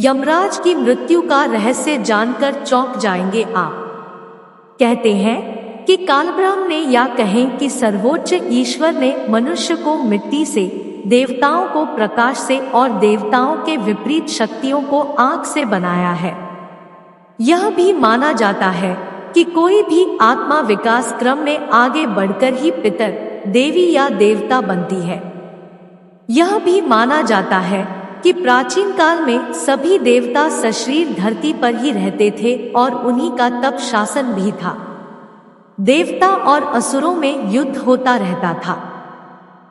यमराज की मृत्यु का रहस्य जानकर चौंक जाएंगे आप। कहते हैं कि कालब्रह्म ने या कहें कि सर्वोच्च ईश्वर ने मनुष्य को मिट्टी से, देवताओं को प्रकाश से और देवताओं के विपरीत शक्तियों को आग से बनाया है। यह भी माना जाता है कि कोई भी आत्मा विकास क्रम में आगे बढ़कर ही पितर, देवी या देवता बनती है। यह भी माना जाता है कि प्राचीन काल में सभी देवता सशरीर धरती पर ही रहते थे और उन्हीं का तप शासन भी था। देवता और असुरों में युद्ध होता रहता था।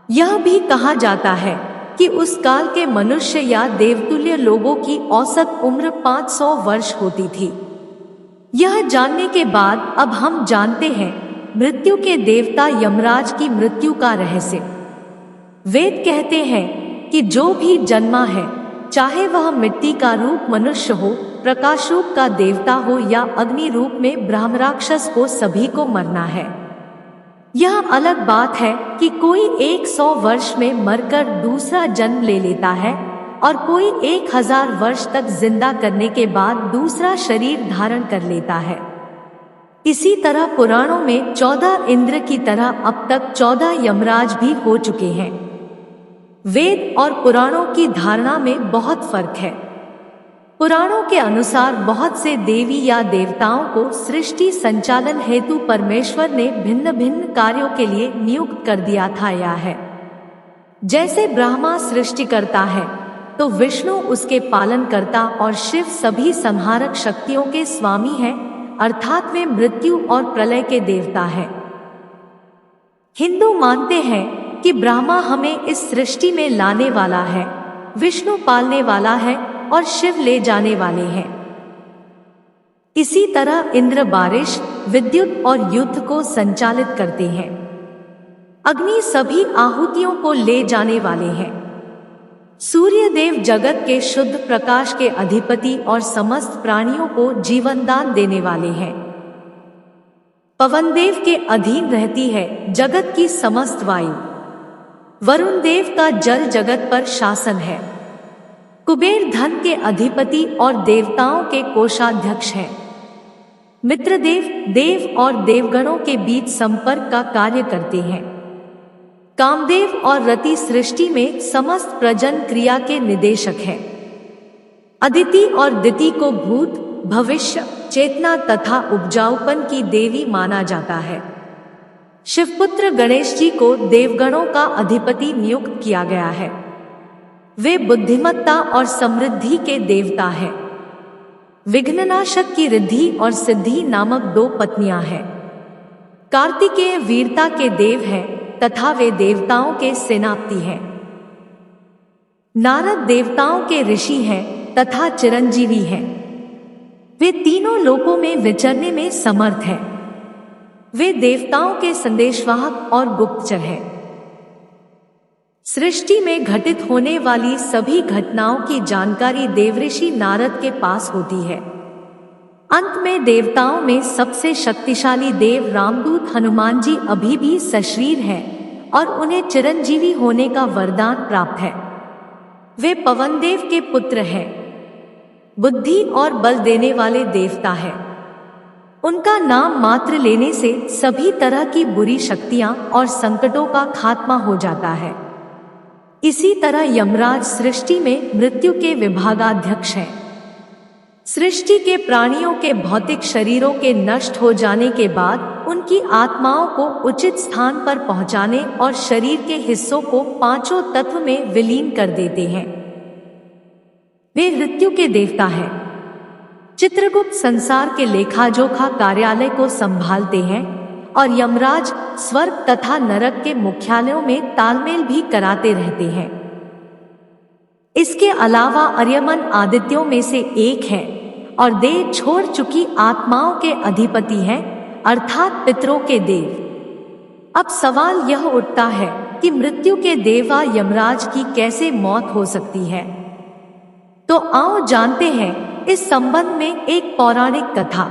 यह भी कहा जाता है कि उस काल के मनुष्य या देवतुल्य लोगों की औसत उम्र 500 वर्ष होती थी। यह जानने के बाद अब हम जानते हैं मृत्यु के देवता यमराज की मृत्यु का रहस्य। वेद कहते हैं कि जो भी जन्मा है, चाहे वह मिट्टी का रूप मनुष्य हो, प्रकाश रूप का देवता हो या अग्नि रूप में ब्रह्मराक्षस हो, सभी को मरना है। यह अलग बात है कि कोई 100 वर्ष में मरकर दूसरा जन्म ले लेता है और कोई 1000 वर्ष तक जिंदा करने के बाद दूसरा शरीर धारण कर लेता है। इसी तरह पुराणों में 14 इंद्र की तरह अब तक 14 यमराज भी हो चुके हैं। वेद और पुराणों की धारणा में बहुत फर्क है। पुराणों के अनुसार बहुत से देवी या देवताओं को सृष्टि संचालन हेतु परमेश्वर ने भिन्न भिन्न कार्यों के लिए नियुक्त कर दिया था या है। जैसे ब्रह्मा सृष्टि करता है तो विष्णु उसके पालन करता और शिव सभी संहारक शक्तियों के स्वामी हैं, अर्थात वे मृत्यु और प्रलय के देवता हैं। हिंदू मानते हैं कि ब्रह्मा हमें इस सृष्टि में लाने वाला है, विष्णु पालने वाला है और शिव ले जाने वाले हैं। इसी तरह इंद्र बारिश, विद्युत और युद्ध को संचालित करते हैं। अग्नि सभी आहुतियों को ले जाने वाले हैं। सूर्य देव जगत के शुद्ध प्रकाश के अधिपति और समस्त प्राणियों को जीवन दान देने वाले हैं। पवन देव के अधीन रहती है जगत की समस्त वायु। वरुण देव का जल जगत पर शासन है। कुबेर धन के अधिपति और देवताओं के कोषाध्यक्ष हैं। मित्रदेव देव और देवगणों के बीच संपर्क का कार्य करते हैं। कामदेव और रति सृष्टि में समस्त प्रजन क्रिया के निदेशक हैं। अदिति और दिति को भूत, भविष्य, चेतना तथा उपजाऊपन की देवी माना जाता है। शिवपुत्र गणेश जी को देवगणों का अधिपति नियुक्त किया गया है। वे बुद्धिमत्ता और समृद्धि के देवता हैं। विघ्ननाशक की रिद्धि और सिद्धि नामक 2 पत्नियां हैं। कार्तिकेय वीरता के देव हैं तथा वे देवताओं के सेनापति हैं। नारद देवताओं के ऋषि हैं तथा चिरंजीवी हैं। वे तीनों लोकों में विचरने में समर्थ हैं। वे देवताओं के संदेशवाहक और गुप्तचर हैं। सृष्टि में घटित होने वाली सभी घटनाओं की जानकारी देवऋषि नारद के पास होती है। अंत में देवताओं में सबसे शक्तिशाली देव रामदूत हनुमान जी अभी भी सशरीर हैं और उन्हें चिरंजीवी होने का वरदान प्राप्त है। वे पवन देव के पुत्र हैं। बुद्धि और बल देने वाले देवता हैं। उनका नाम मात्र लेने से सभी तरह की बुरी शक्तियां और संकटों का खात्मा हो जाता है। इसी तरह यमराज सृष्टि में मृत्यु के विभागाध्यक्ष हैं। सृष्टि के प्राणियों के भौतिक शरीरों के नष्ट हो जाने के बाद उनकी आत्माओं को उचित स्थान पर पहुंचाने और शरीर के हिस्सों को 5 तत्व में विलीन कर देते हैं। वे मृत्यु के देवता हैं। चित्रगुप्त संसार के लेखाजोखा कार्यालय को संभालते हैं और यमराज स्वर्ग तथा नरक के मुख्यालयों में तालमेल भी कराते रहते हैं। इसके अलावा अर्यमन आदित्यों में से एक है और देह छोड़ चुकी आत्माओं के अधिपति हैं, अर्थात पितरों के देव। अब सवाल यह उठता है कि मृत्यु के देवा यमराज की कैसे मौत हो सकती है। तो आओ जानते हैं इस संबंध में एक पौराणिक कथा।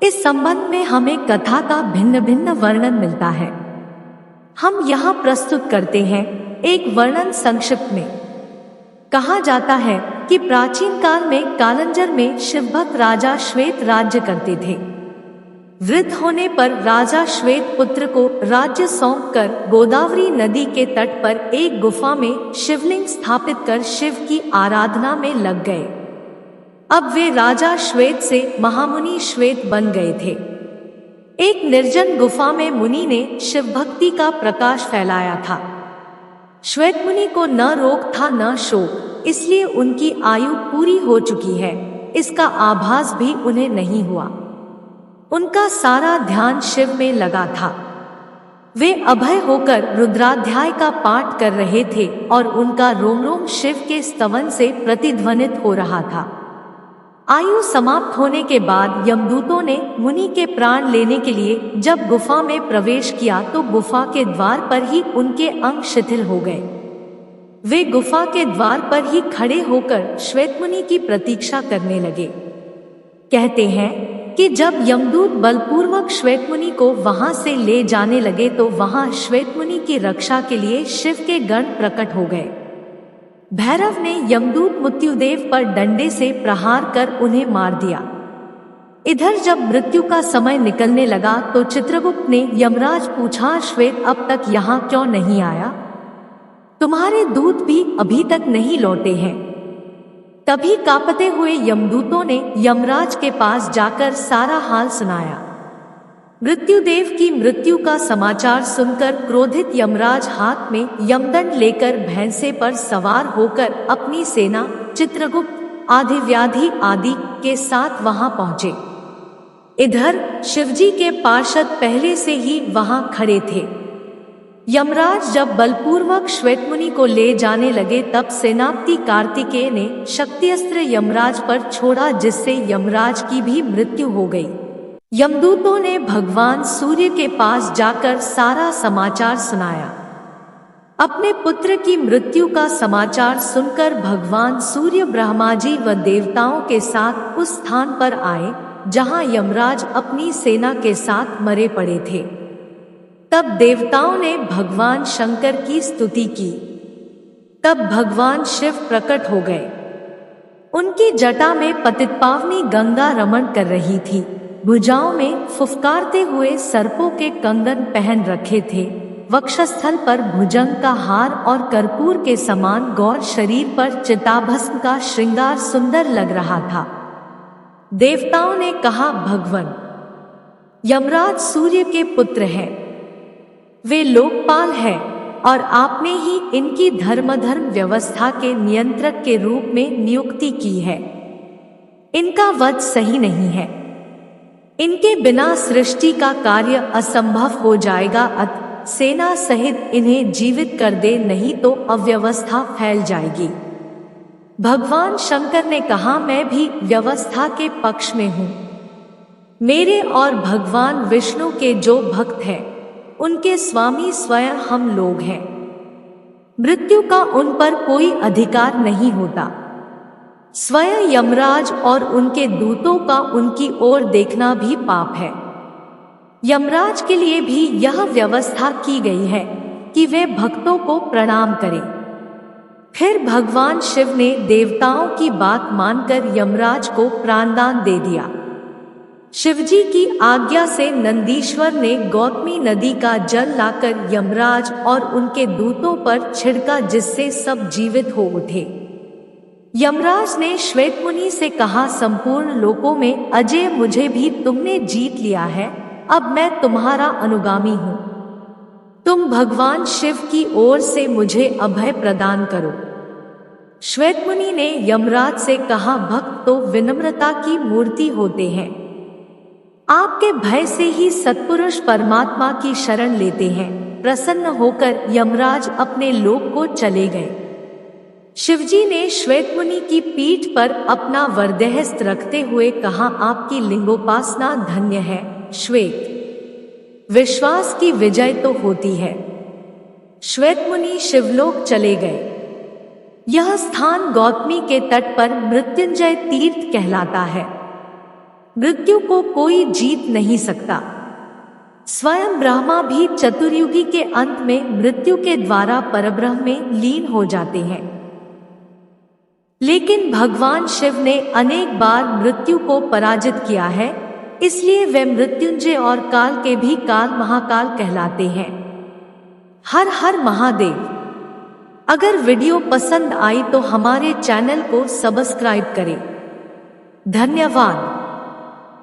इस संबंध में हमें कथा का भिन्न भिन्न वर्णन मिलता है। हम यहाँ प्रस्तुत करते हैं एक वर्णन संक्षिप्त में। कहा जाता है कि प्राचीन काल में कालंजर में शिवभक्त राजा श्वेत राज्य करते थे। वृद्ध होने पर राजा श्वेत पुत्र को राज्य सौंपकर गोदावरी नदी के तट पर एक गुफा में शिवलिंग स्थापित कर शिव की आराधना में लग गए। अब वे राजा श्वेत से महामुनि श्वेत बन गए थे। एक निर्जन गुफा में मुनि ने शिव भक्ति का प्रकाश फैलाया था। श्वेत मुनि को न रोग था न शोक, इसलिए उनकी आयु पूरी हो चुकी है, इसका आभास भी उन्हें नहीं हुआ। उनका सारा ध्यान शिव में लगा था। वे अभय होकर रुद्राध्याय का पाठ कर रहे थे और उनका रोम रोम शिव के स्तवन से प्रतिध्वनित हो रहा था। आयु समाप्त होने के बाद यमदूतों ने मुनि के प्राण लेने के लिए जब गुफा में प्रवेश किया तो गुफा के द्वार पर ही उनके अंग शिथिल हो गए। वे गुफा के द्वार पर ही खड़े होकर श्वेत मुनि की प्रतीक्षा करने लगे। कहते हैं कि जब यमदूत बलपूर्वक श्वेत मुनि को वहां से ले जाने लगे तो वहां श्वेत मुनि की रक्षा के लिए शिव के गण प्रकट हो गए। भैरव ने यमदूत मृत्युदेव पर डंडे से प्रहार कर उन्हें मार दिया। इधर जब मृत्यु का समय निकलने लगा तो चित्रगुप्त ने यमराज पूछा, श्वेत अब तक यहाँ क्यों नहीं आया? तुम्हारे दूत भी अभी तक नहीं लौटे हैं। तभी कांपते हुए यमदूतों ने यमराज के पास जाकर सारा हाल सुनाया। मृत्युदेव की मृत्यु का समाचार सुनकर क्रोधित यमराज हाथ में यमदंड लेकर भैंसे पर सवार होकर अपनी सेना चित्रगुप्त आधिव्याधि आदि के साथ वहां पहुंचे। इधर शिवजी के पार्षद पहले से ही वहां खड़े थे। यमराज जब बलपूर्वक श्वेतमुनि को ले जाने लगे तब सेनापति कार्तिकेय ने शक्तिअस्त्र यमराज पर छोड़ा, जिससे यमराज की भी मृत्यु हो गई। यमदूतों ने भगवान सूर्य के पास जाकर सारा समाचार सुनाया। अपने पुत्र की मृत्यु का समाचार सुनकर भगवान सूर्य ब्रह्मा जी व देवताओं के साथ उस स्थान पर आए जहां यमराज अपनी सेना के साथ मरे पड़े थे। तब देवताओं ने भगवान शंकर की स्तुति की। तब भगवान शिव प्रकट हो गए। उनकी जटा में पतितपावनी गंगा रमण कर रही थी। भुजाओं में फुफकारते हुए सर्पों के कंगन पहन रखे थे। वक्षस्थल पर भुजंग का हार और कर्पूर के समान गौर शरीर पर चिताभस्म का श्रृंगार सुंदर लग रहा था। देवताओं ने कहा, भगवान यमराज सूर्य के पुत्र हैं। वे लोकपाल हैं और आपने ही इनकी धर्म व्यवस्था के नियंत्रक के रूप में नियुक्ति की है। इनका वध सही नहीं है। इनके बिना सृष्टि का कार्य असंभव हो जाएगा। अत सेना सहित इन्हें जीवित कर दे, नहीं तो अव्यवस्था फैल जाएगी। भगवान शंकर ने कहा, मैं भी व्यवस्था के पक्ष में हूँ। मेरे और भगवान विष्णु के जो भक्त हैं उनके स्वामी स्वयं हम लोग हैं। मृत्यु का उन पर कोई अधिकार नहीं होता। स्वयं यमराज और उनके दूतों का उनकी ओर देखना भी पाप है। यमराज के लिए भी यह व्यवस्था की गई है कि वे भक्तों को प्रणाम करें। फिर भगवान शिव ने देवताओं की बात मानकर यमराज को प्राणदान दे दिया। शिवजी की आज्ञा से नंदीश्वर ने गौतमी नदी का जल लाकर यमराज और उनके दूतों पर छिड़का, जिससे सब जीवित हो उठे। यमराज ने श्वेतमुनि से कहा, संपूर्ण लोकों में अजय मुझे भी तुमने जीत लिया है। अब मैं तुम्हारा अनुगामी हूँ। तुम भगवान शिव की ओर से मुझे अभय प्रदान करो। श्वेतमुनि ने यमराज से कहा, भक्त तो विनम्रता की मूर्ति होते हैं। आपके भय से ही सत्पुरुष परमात्मा की शरण लेते हैं। प्रसन्न होकर यमराज अपने लोक को चले गए। शिवजी ने श्वेतमुनि की पीठ पर अपना वरदेहस्त्र रखते हुए कहा, आपकी लिंगोपासना धन्य है श्वेत। विश्वास की विजय तो होती है। श्वेतमुनि शिवलोक चले गए। यह स्थान गौतमी के तट पर मृत्युंजय तीर्थ कहलाता है। मृत्यु को कोई जीत नहीं सकता। स्वयं ब्रह्मा भी चतुर्युगी के अंत में मृत्यु के द्वारा परब्रह्म में लीन हो जाते हैं। लेकिन भगवान शिव ने अनेक बार मृत्यु को पराजित किया है, इसलिए वे मृत्युंजय और काल के भी काल महाकाल कहलाते हैं। हर हर महादेव। अगर वीडियो पसंद आई तो हमारे चैनल को सब्सक्राइब करें। धन्यवाद।